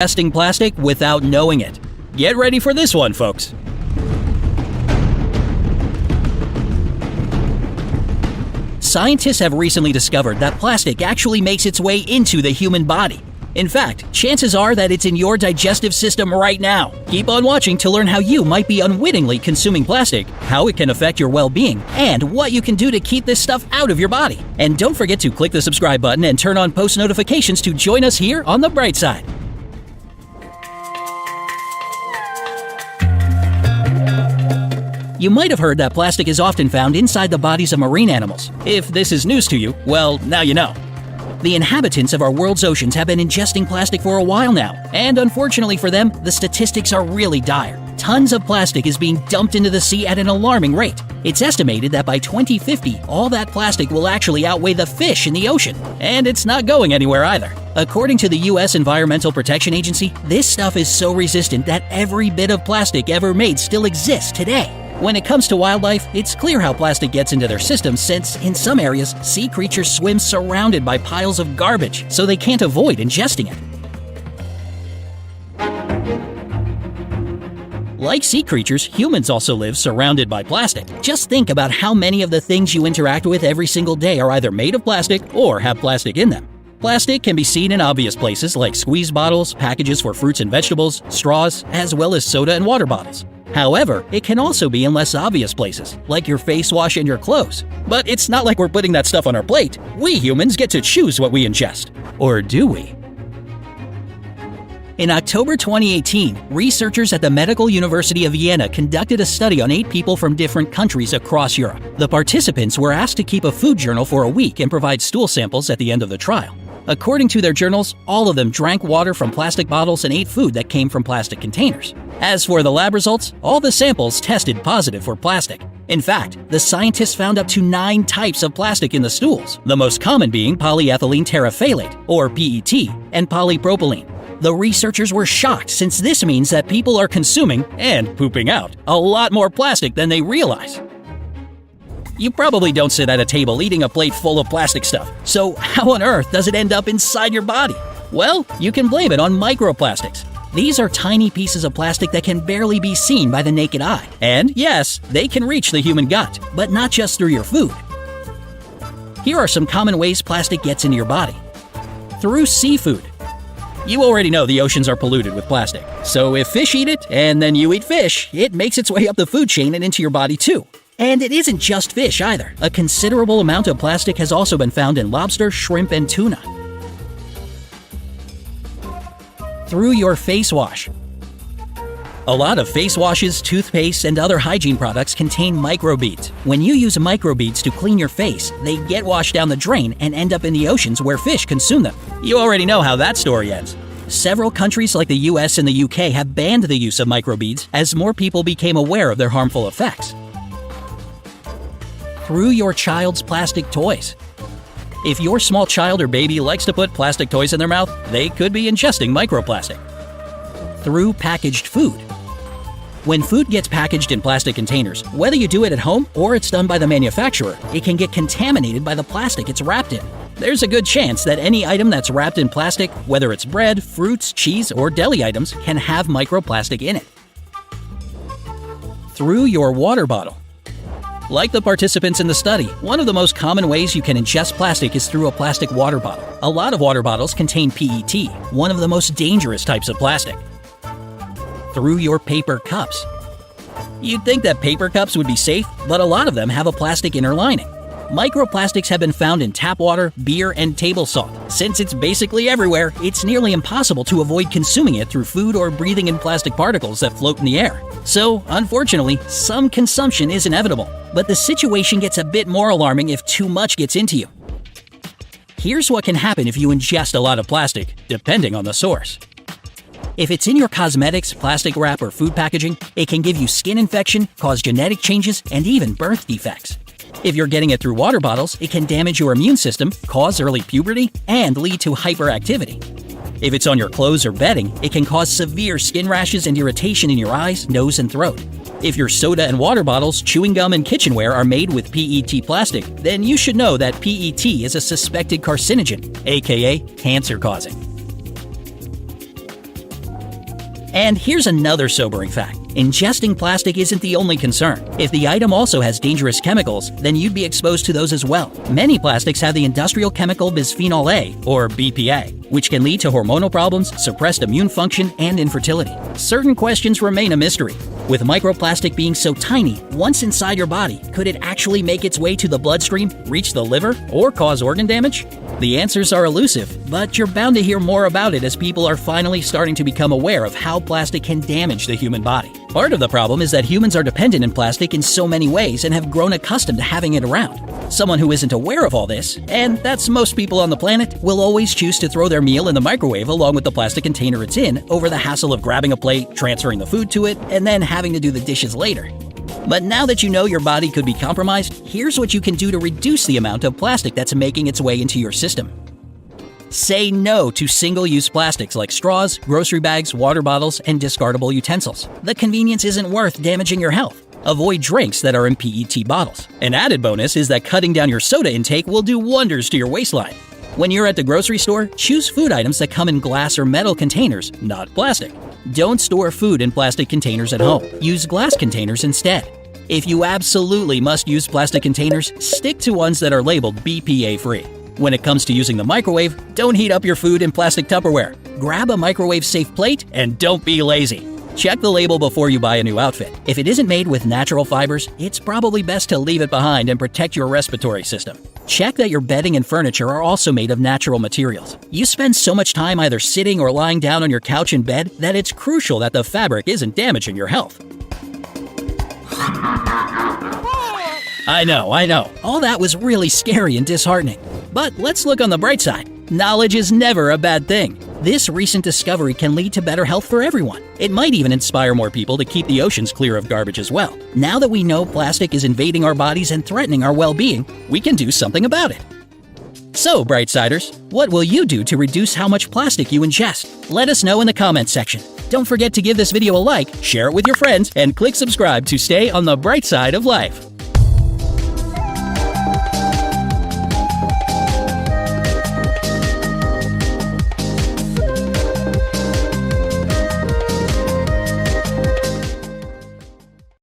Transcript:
ingesting plastic without knowing it. Get ready for this one, folks. Scientists have recently discovered that plastic actually makes its way into the human body. In fact, chances are that it's in your digestive system right now. Keep on watching to learn how you might be unwittingly consuming plastic, how it can affect your well-being, and what you can do to keep this stuff out of your body. And don't forget to click the subscribe button and turn on post notifications to join us here on the bright side. You might have heard that plastic is often found inside the bodies of marine animals. If this is news to you, well, now you know. The inhabitants of our world's oceans have been ingesting plastic for a while now, and unfortunately for them, the statistics are really dire. Tons of plastic is being dumped into the sea at an alarming rate. It's estimated that by 2050, all that plastic will actually outweigh the fish in the ocean, and it's not going anywhere either. According to the U.S. Environmental Protection Agency, this stuff is so resistant that every bit of plastic ever made still exists today. When it comes to wildlife, it's clear how plastic gets into their systems since, in some areas, sea creatures swim surrounded by piles of garbage, so they can't avoid ingesting it. Like sea creatures, humans also live surrounded by plastic. Just think about how many of the things you interact with every single day are either made of plastic or have plastic in them. Plastic can be seen in obvious places like squeeze bottles, packages for fruits and vegetables, straws, as well as soda and water bottles. However, it can also be in less obvious places, like your face wash and your clothes. But it's not like we're putting that stuff on our plate. We humans get to choose what we ingest. Or do we? In October 2018, researchers at the Medical University of Vienna conducted a study on 8 people from different countries across Europe. The participants were asked to keep a food journal for a week and provide stool samples at the end of the trial. According to their journals, all of them drank water from plastic bottles and ate food that came from plastic containers. As for the lab results, all the samples tested positive for plastic. In fact, the scientists found up to 9 types of plastic in the stools, the most common being polyethylene terephthalate, or PET, and polypropylene. The researchers were shocked since this means that people are consuming, and pooping out, a lot more plastic than they realize. You probably don't sit at a table eating a plate full of plastic stuff, so how on earth does it end up inside your body? Well, you can blame it on microplastics. These are tiny pieces of plastic that can barely be seen by the naked eye. And yes, they can reach the human gut, but not just through your food. Here are some common ways plastic gets into your body. Through seafood. You already know the oceans are polluted with plastic, so if fish eat it, and then you eat fish, it makes its way up the food chain and into your body too. And it isn't just fish either. A considerable amount of plastic has also been found in lobster, shrimp, and tuna. Through your face wash. A lot of face washes, toothpaste, and other hygiene products contain microbeads. When you use microbeads to clean your face, they get washed down the drain and end up in the oceans where fish consume them. You already know how that story ends. Several countries like the US and the UK have banned the use of microbeads as more people became aware of their harmful effects. Through your child's plastic toys. If your small child or baby likes to put plastic toys in their mouth, they could be ingesting microplastic. Through packaged food. When food gets packaged in plastic containers, whether you do it at home or it's done by the manufacturer, it can get contaminated by the plastic it's wrapped in. There's a good chance that any item that's wrapped in plastic, whether it's bread, fruits, cheese, or deli items, can have microplastic in it. Through your water bottle. Like the participants in the study, one of the most common ways you can ingest plastic is through a plastic water bottle. A lot of water bottles contain PET, one of the most dangerous types of plastic. Through your paper cups. You'd think that paper cups would be safe, but a lot of them have a plastic inner lining. Microplastics have been found in tap water, beer, and table salt. Since it's basically everywhere, it's nearly impossible to avoid consuming it through food or breathing in plastic particles that float in the air. So, unfortunately, some consumption is inevitable. But the situation gets a bit more alarming if too much gets into you. Here's what can happen if you ingest a lot of plastic, depending on the source. If it's in your cosmetics, plastic wrap, or food packaging, it can give you skin infection, cause genetic changes, and even birth defects. If you're getting it through water bottles, it can damage your immune system, cause early puberty, and lead to hyperactivity. If it's on your clothes or bedding, it can cause severe skin rashes and irritation in your eyes, nose, and throat. If your soda and water bottles, chewing gum, and kitchenware are made with PET plastic, then you should know that PET is a suspected carcinogen, aka cancer-causing. And here's another sobering fact. Ingesting plastic isn't the only concern. If the item also has dangerous chemicals, then you'd be exposed to those as well. Many plastics have the industrial chemical bisphenol A, or BPA, which can lead to hormonal problems, suppressed immune function, and infertility. Certain questions remain a mystery. With microplastic being so tiny, once inside your body, could it actually make its way to the bloodstream, reach the liver, or cause organ damage? The answers are elusive, but you're bound to hear more about it as people are finally starting to become aware of how plastic can damage the human body. Part of the problem is that humans are dependent on plastic in so many ways and have grown accustomed to having it around. Someone who isn't aware of all this, and that's most people on the planet, will always choose to throw their meal in the microwave along with the plastic container it's in over the hassle of grabbing a plate, transferring the food to it, and then having to do the dishes later. But now that you know your body could be compromised, here's what you can do to reduce the amount of plastic that's making its way into your system. Say no to single-use plastics like straws, grocery bags, water bottles, and discardable utensils. The convenience isn't worth damaging your health. Avoid drinks that are in PET bottles. An added bonus is that cutting down your soda intake will do wonders to your waistline. When you're at the grocery store, choose food items that come in glass or metal containers, not plastic. Don't store food in plastic containers at home. Use glass containers instead. If you absolutely must use plastic containers, stick to ones that are labeled BPA-free. When it comes to using the microwave, don't heat up your food in plastic Tupperware. Grab a microwave-safe plate and don't be lazy. Check the label before you buy a new outfit. If it isn't made with natural fibers, it's probably best to leave it behind and protect your respiratory system. Check that your bedding and furniture are also made of natural materials. You spend so much time either sitting or lying down on your couch in bed that it's crucial that the fabric isn't damaging your health. I know. All that was really scary and disheartening. But let's look on the bright side. Knowledge is never a bad thing. This recent discovery can lead to better health for everyone. It might even inspire more people to keep the oceans clear of garbage as well. Now that we know plastic is invading our bodies and threatening our well-being, we can do something about it. So, Brightsiders, what will you do to reduce how much plastic you ingest? Let us know in the comments section. Don't forget to give this video a like, share it with your friends, and click subscribe to stay on the bright side of life.